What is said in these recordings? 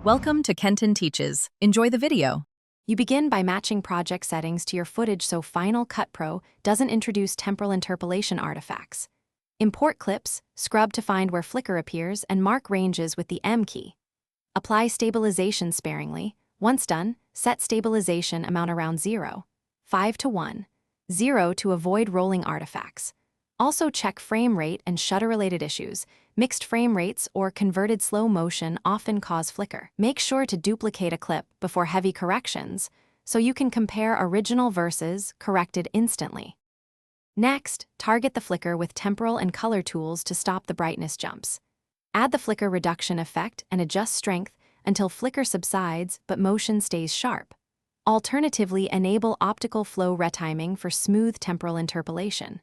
Welcome to Kenton Teaches. Enjoy the video. You begin by matching project settings to your footage so Final Cut Pro doesn't introduce temporal interpolation artifacts. Import clips, scrub to find where flicker appears, and mark ranges with the M key. Apply stabilization sparingly. Once done, set stabilization amount around 0, 5:1, 0 to avoid rolling artifacts. Also check frame rate and shutter-related issues. Mixed frame rates or converted slow motion often cause flicker. Make sure to duplicate a clip before heavy corrections so you can compare original versus corrected instantly. Next, target the flicker with temporal and color tools to stop the brightness jumps. Add the flicker reduction effect and adjust strength until flicker subsides but motion stays sharp. Alternatively, enable optical flow retiming for smooth temporal interpolation.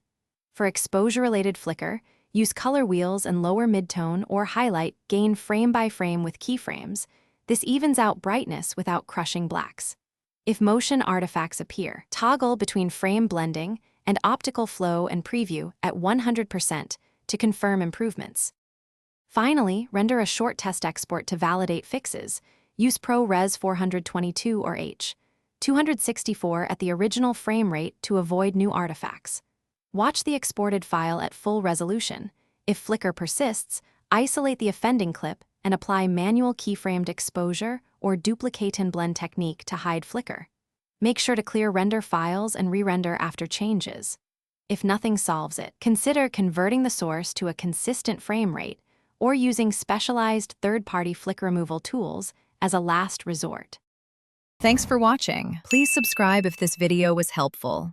For exposure-related flicker, use color wheels and lower midtone or highlight gain frame by frame with keyframes. This evens out brightness without crushing blacks. If motion artifacts appear, toggle between frame blending and optical flow and preview at 100% to confirm improvements. Finally, render a short test export to validate fixes. Use ProRes 422 or H.264 at the original frame rate to avoid new artifacts. Watch the exported file at full resolution. If flicker persists, isolate the offending clip and apply manual keyframed exposure or duplicate and blend technique to hide flicker. Make sure to clear render files and re-render after changes. If nothing solves it, consider converting the source to a consistent frame rate or using specialized third-party flicker removal tools as a last resort. Thanks for watching. Please subscribe if this video was helpful.